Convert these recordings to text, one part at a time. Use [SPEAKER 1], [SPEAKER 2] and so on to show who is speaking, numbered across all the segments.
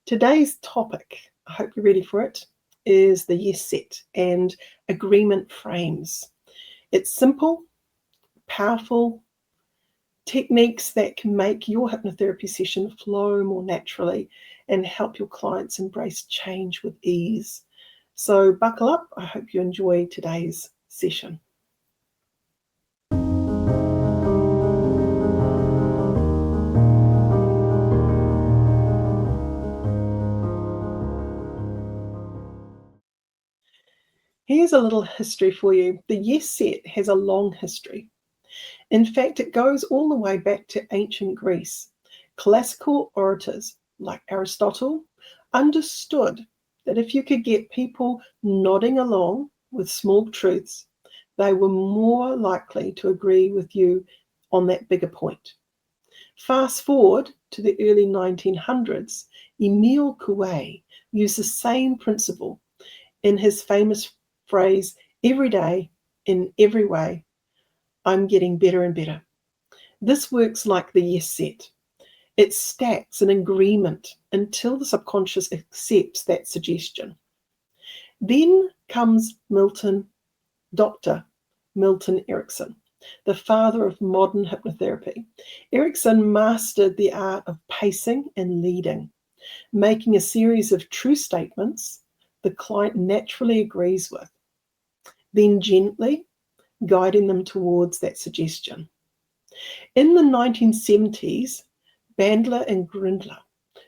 [SPEAKER 1] Today's topic, I hope you're ready for it, is the yes set and agreement frames. It's simple, powerful techniques that can make your hypnotherapy session flow more naturally and help your clients embrace change with ease. So buckle up. I hope you enjoy today's session. Here's a little history for you. The yes set has a long history. In fact, it goes all the way back to ancient Greece. Classical orators like Aristotle understood that if you could get people nodding along with small truths, they were more likely to agree with you on that bigger point. Fast forward to the early 1900s, Émile Coué used the same principle in his famous phrase, "Every day, in every way, I'm getting better and better." This works like the yes set. It stacks an agreement until the subconscious accepts that suggestion. Then comes Dr. Milton Erickson, the father of modern hypnotherapy. Erickson mastered the art of pacing and leading, making a series of true statements the client naturally agrees with, then gently guiding them towards that suggestion. In the 1970s, Bandler and Grindler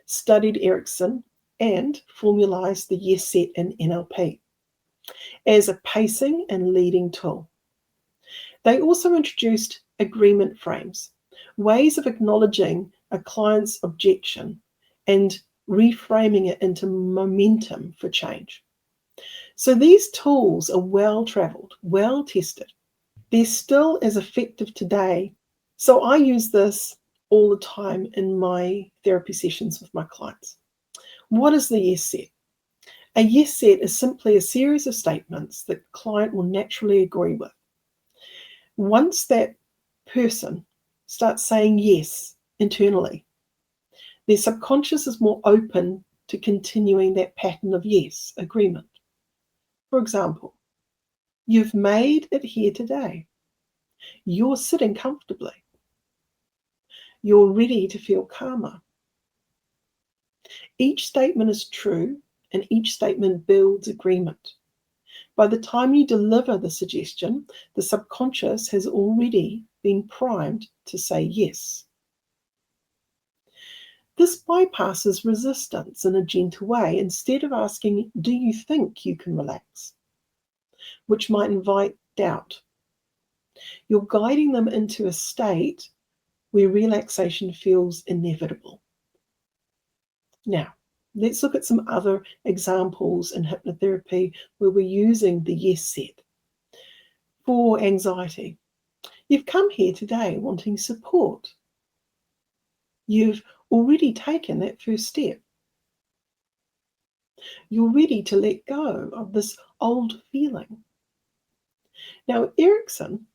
[SPEAKER 1] studied Erickson and formalized the yes set in NLP as a pacing and leading tool. They also introduced agreement frames, ways of acknowledging a client's objection and reframing it into momentum for change. So these tools are well-traveled, well-tested. They're still as effective today. So I use this all the time in my therapy sessions with my clients. What is the yes set? A yes set is simply a series of statements that the client will naturally agree with. Once that person starts saying yes internally, their subconscious is more open to continuing that pattern of yes agreement. For example, you've made it here today. You're sitting comfortably. You're ready to feel calmer. Each statement is true, and each statement builds agreement. By the time you deliver the suggestion, the subconscious has already been primed to say yes. This bypasses resistance in a gentle way. Instead of asking, "Do you think you can relax?" which might invite doubt, you're guiding them into a state where relaxation feels inevitable. Now, let's look at some other examples in hypnotherapy where we're using the yes set. For anxiety, you've come here today wanting support. You've already taken that first step. You're ready to let go of this old feeling. Now, Erickson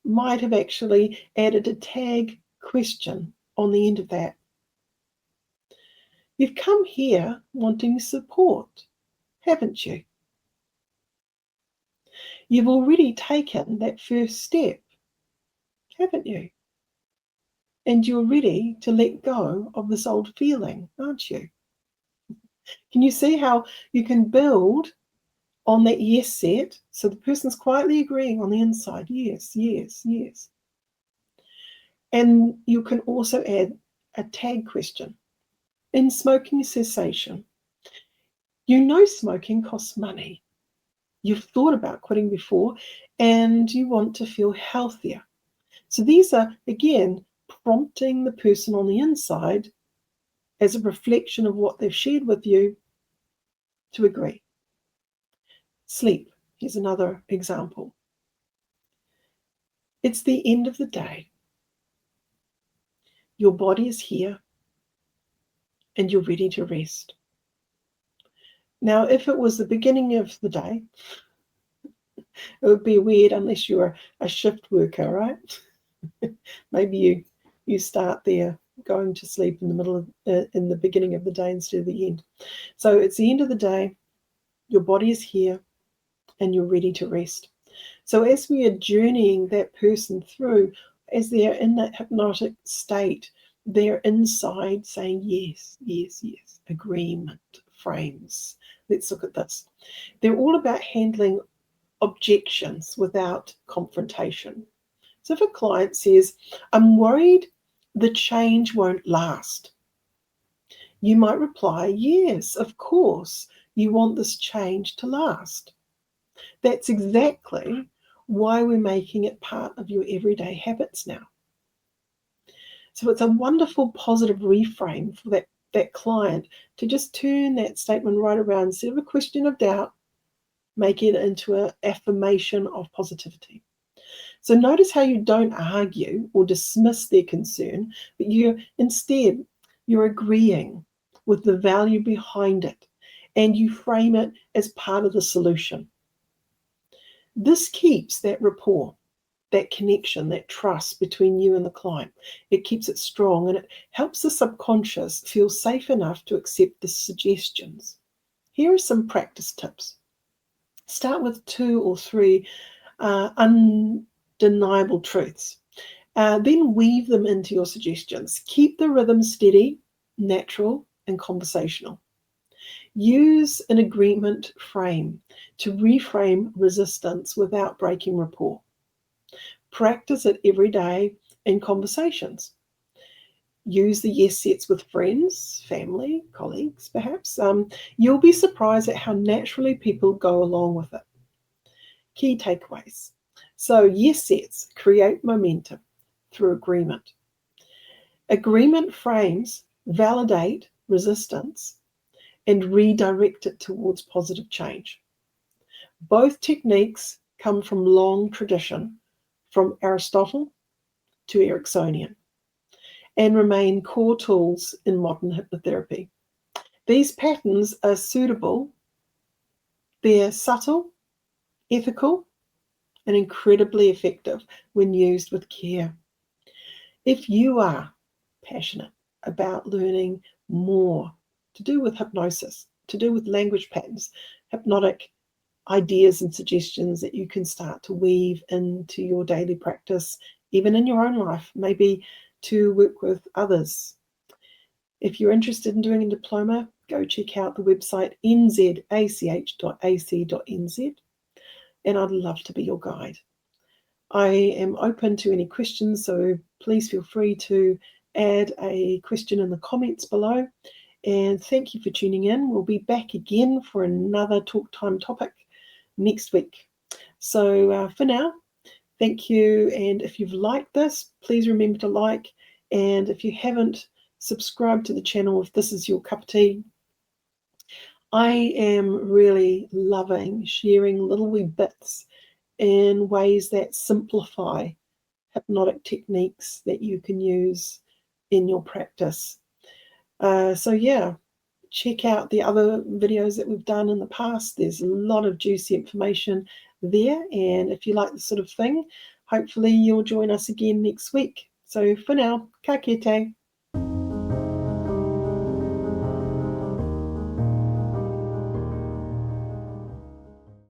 [SPEAKER 1] might have actually added a tag question on the end of that. You've come here wanting support, haven't you? You've already taken that first step, haven't you? And you're ready to let go of this old feeling, aren't you? Can you see how you can build on that yes set so the person's quietly agreeing on the inside, yes, yes, yes. And you can also add a tag question. In smoking cessation, you know smoking costs money. You've thought about quitting before and you want to feel healthier. So these are, again, prompting the person on the inside as a reflection of what they've shared with you to agree. Sleep, here's another example. It's the end of the day. Your body is here and you're ready to rest. Now, if it was the beginning of the day, it would be weird unless you're a shift worker, right? Maybe you start there going to sleep in the middle of, in the beginning of the day instead of the end. So it's the end of the day, your body is here, and you're ready to rest. So as we are journeying that person through, as they're in that hypnotic state, they're inside saying yes, yes, yes, agreement, frames. Let's look at this. They're all about handling objections without confrontation. So if a client says, I'm worried the change won't last, you might reply, yes, of course, you want this change to last. That's exactly why we're making it part of your everyday habits now. So it's a wonderful positive reframe for that client to just turn that statement right around. Instead of a question of doubt, make it into an affirmation of positivity. So notice how you don't argue or dismiss their concern, but instead you're agreeing with the value behind it, and you frame it as part of the solution. This keeps that rapport, that connection, that trust between you and the client. It keeps it strong, and it helps the subconscious feel safe enough to accept the suggestions. Here are some practice tips. Start with 2 or 3 undeniable truths. Then weave them into your suggestions. Keep the rhythm steady, natural, and conversational. Use an agreement frame to reframe resistance without breaking rapport. Practice it every day in conversations. Use the yes sets with friends, family, colleagues, perhaps. You'll be surprised at how naturally people go along with it. Key takeaways. So yes sets create momentum through agreement. Agreement frames validate resistance and redirect it towards positive change. Both techniques come from long tradition, from Aristotle to Ericksonian, and remain core tools in modern hypnotherapy. These patterns are suitable, they're subtle, ethical, and incredibly effective when used with care. If you are passionate about learning more to do with hypnosis, to do with language patterns, hypnotic ideas and suggestions that you can start to weave into your daily practice, even in your own life, maybe to work with others. If you're interested in doing a diploma, go check out the website nzach.ac.nz, and I'd love to be your guide. I am open to any questions, so please feel free to add a question in the comments below. And thank you for tuning in. We'll be back again for another Talk Time topic next week. So for now, thank you. And if you've liked this, please remember to like. And if you haven't, subscribe to the channel if this is your cup of tea. I am really loving sharing little wee bits in ways that simplify hypnotic techniques that you can use in your practice. So yeah, check out the other videos that we've done in the past. There's a lot of juicy information there, and if you like this sort of thing, hopefully you'll join us again next week. So for now, ka kite.